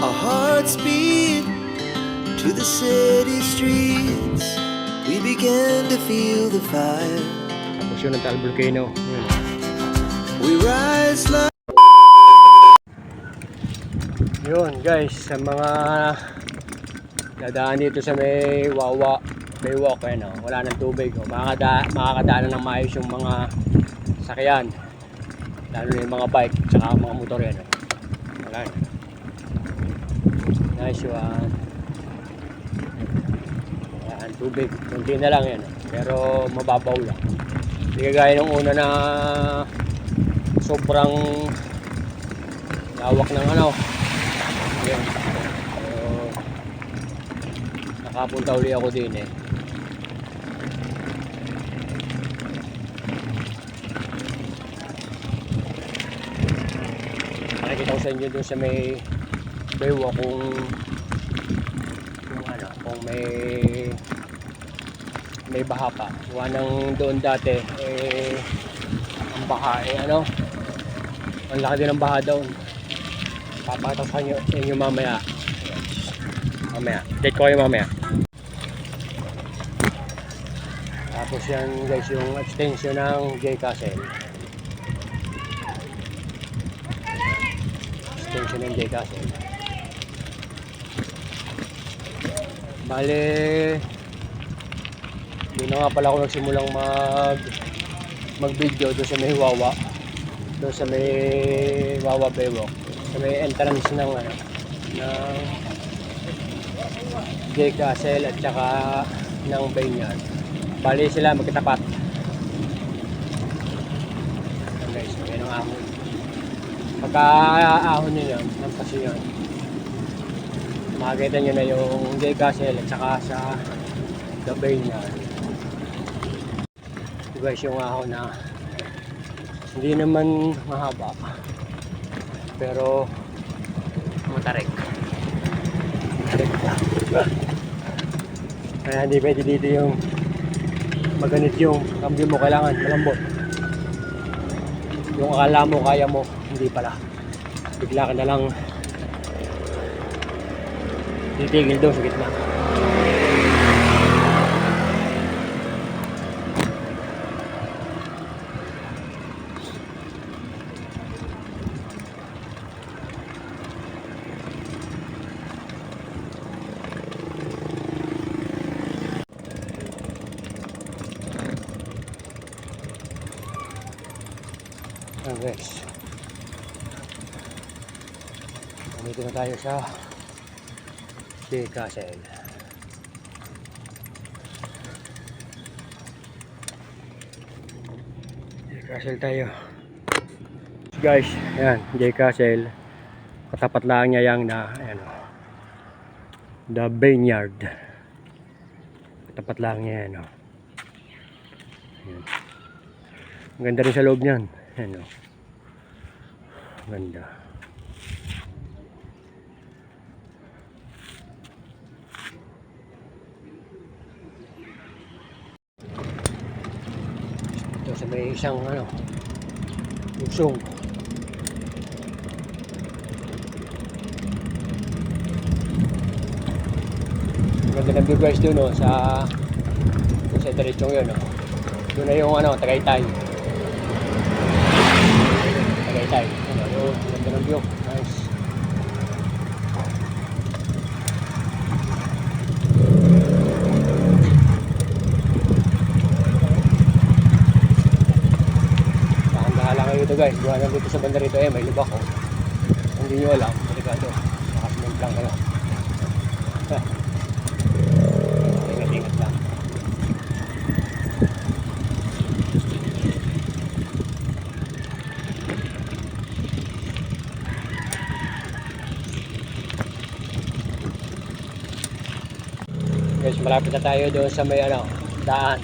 Our hearts beat to the city streets. We began to feel the fire. Tapos yun ang Taal Volcano. Yun. We rise like... Yun guys, sa mga dadaan dito sa may Wawa Baywalk, wala nang tubig. Makakadaanan ng maayos yung mga sakyan, lalo na yung mga bike tsaka mga motor. Wala na. Nice one. Yan, tubig kunti na lang yan, pero mababaw lang, hindi kagaya nung una na sobrang lawak ng yun. So, nakapunta uli ako din Nakikita ko sa inyo dun sa may Baywalk kung may baha pa. Nang doon dati ang baha ang laki din ng baha doon. Papakita ko sa inyo mamaya. Date ko kayo mamaya. Tapos yan guys, yung extension ng J Castle. Extension ng J Castle. Bale, doon na nga pala ako nagsimulang mag video doon sa may Wawa. Doon sa may Wawa Baywalk. Sa may entrance ng J Castle at saka ng Vineyard. Bali sila magkatapat. Ayan guys, yan ang ahon. Pagka ahon nyo yan, lampas nyo yan, makikita nyo na yung J Castle at saka sa The Vineyard. Ito guys yung ahon na hindi naman mahaba pero matarik. Kaya hindi pwede dito yung maganit yung cambio mo, kailangan malambot. Yung akala mo kaya mo, hindi pala, bigla ka na lang titigil doon sa gitna. Guys, dito na tayo sa J Castle. J Castle tayo guys. Ayan, J Castle. Katapat lang niya yung The Vineyard. Katapat lang niya Ayan. Ang ganda rin sa loob niyan. Ganda. Ito sa may isang usong. Ganda ng view guys doon sa diretsong yun doon na yung Tagaytay. Ganda ng view. Nice. Dahan-dahan lang kayo ito guys. Gawa lang dito sa banda rito may lubak hindi nyo alam. Delikado. Nakasunod lang kayo. Ingat-ingat lang. Guys, malapit na tayo doon sa may daan.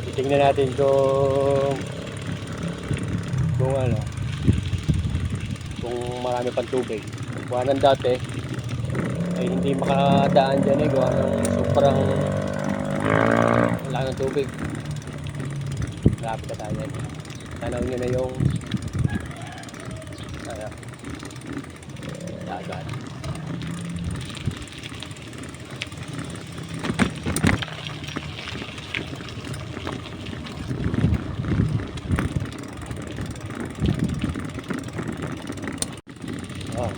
Titingnan natin kung marami pang tubig. Gawa ng dati ay hindi makadaan dyan gawa ng sobrang wala ng tubig. Malapit na tayo. Tanaw nyo na yung dagat. Oh.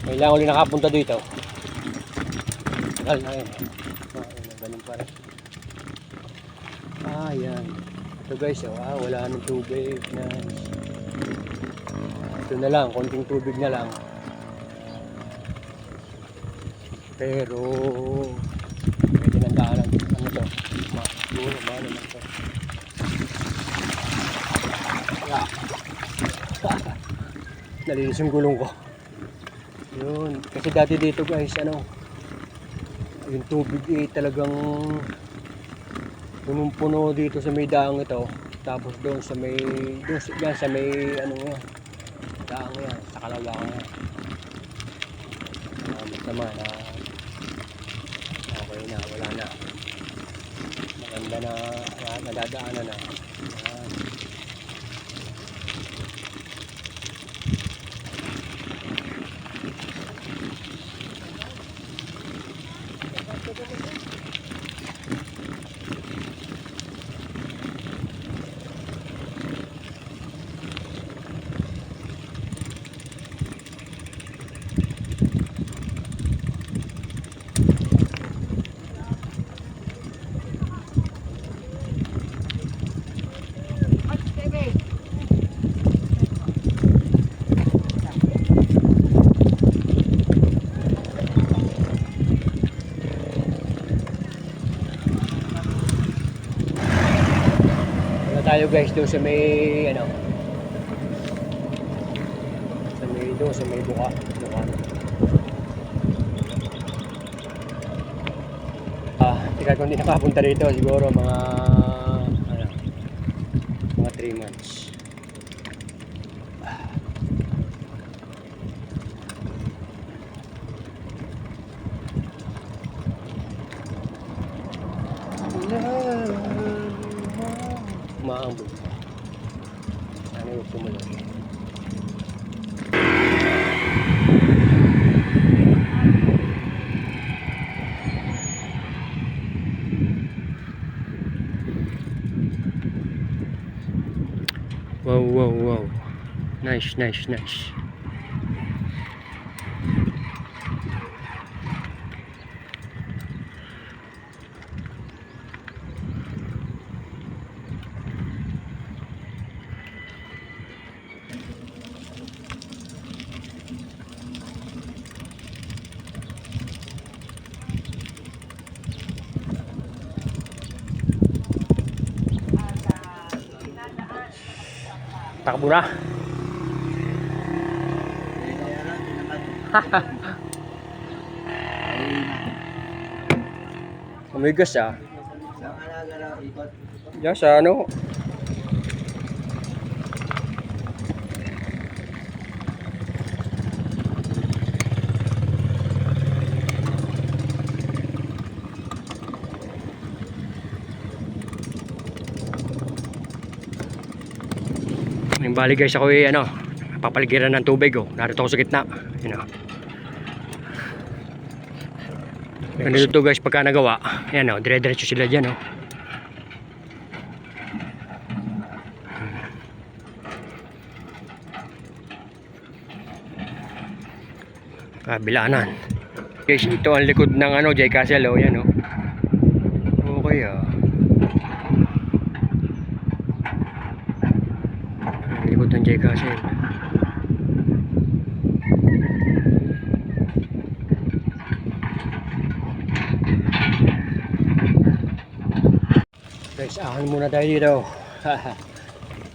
May lang ulit nakapunta dito. Tagal na yun. Ganun pa rin. Yan. Ito guys, wala nang tubig. Nice. Ito na lang, konting tubig na lang. Pero pwede nang daanan. Ano to? Siguro, mahalo lang to. Nalinis yung gulong ko. Yun. Kasi dati dito guys, yung tubig talagang punong-puno dito sa may daang ito. Tapos doon sa may, yan sa may, daang yan, sa kalawakan yan. Naman na okay na, wala na. Maganda na, nadadaanan na. Yan. Tayo guys doon sa may sa may buka. Tika kung hindi nakapunta rito siguro mga 3 months. Maambog. Sana yung tumuloy. Wow. Nice. Takbo na. Umigas Diyan sa Yung bali guys, ako papaligiran ng tubig narito ako sa gitna. Ganito to guys pagka nagawa. Dire-diretso sila dyan kabilaanan. Guys, ito ang likod ng Jay Castle yan Okay likod ng Jay Castle. Guys, ahon muna tayo dito.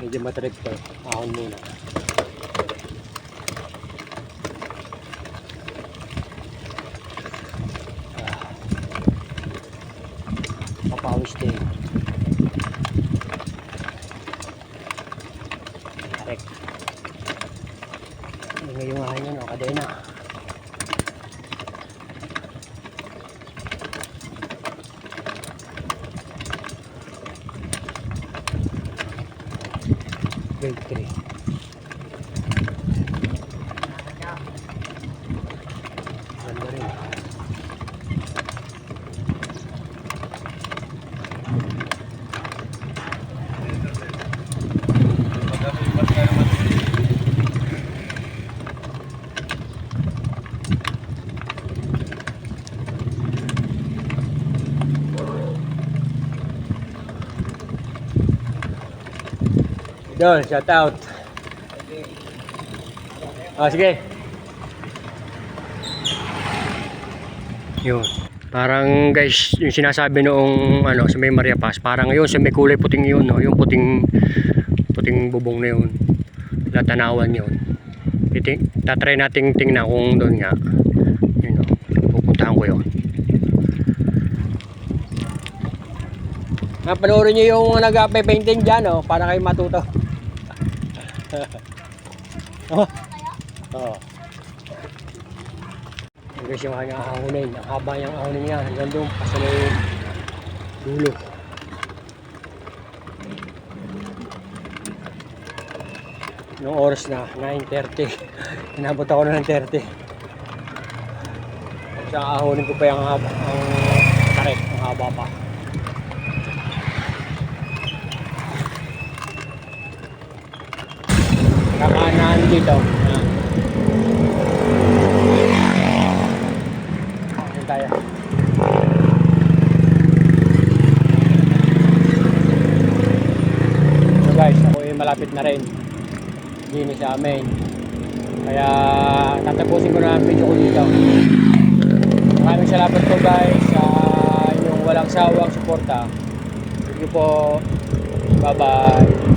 Medyo matrik to. Ahon muna. Papawis din. Tarik. Yung ahon yan kadena. Grade 3. Ganda rin. Yun, shout out. Sige. Yun. Parang guys, yung sinasabi noong ano, sa may Maria Paz, parang yun, sa may kulay puting yun, no? Yung puting bubong na yun. Natanawan yun. Tatry nating tingnan kung doon nga. Yun, no? Pupuntahan ko yun. Panoorin nyo yung nag-painting dyan, no? Para kayo matuto. Oo. Guys, yung kanyang ahonin, ang haba niyang ahonin niya hanggang doon pa sa may dulo. Noong oras na 9:30 inabot ako na ng 30. Sa ahonin ko pa yung haba, ang tarik, ang haba pa. Kakanan dito. Tayo. So guys, ako ay malapit na rin din sa amin, kaya tatapusin ko na ang video ko dito. Maraming salamat po guys sa inyong walang sawang suporta. Thank you po. Bye bye.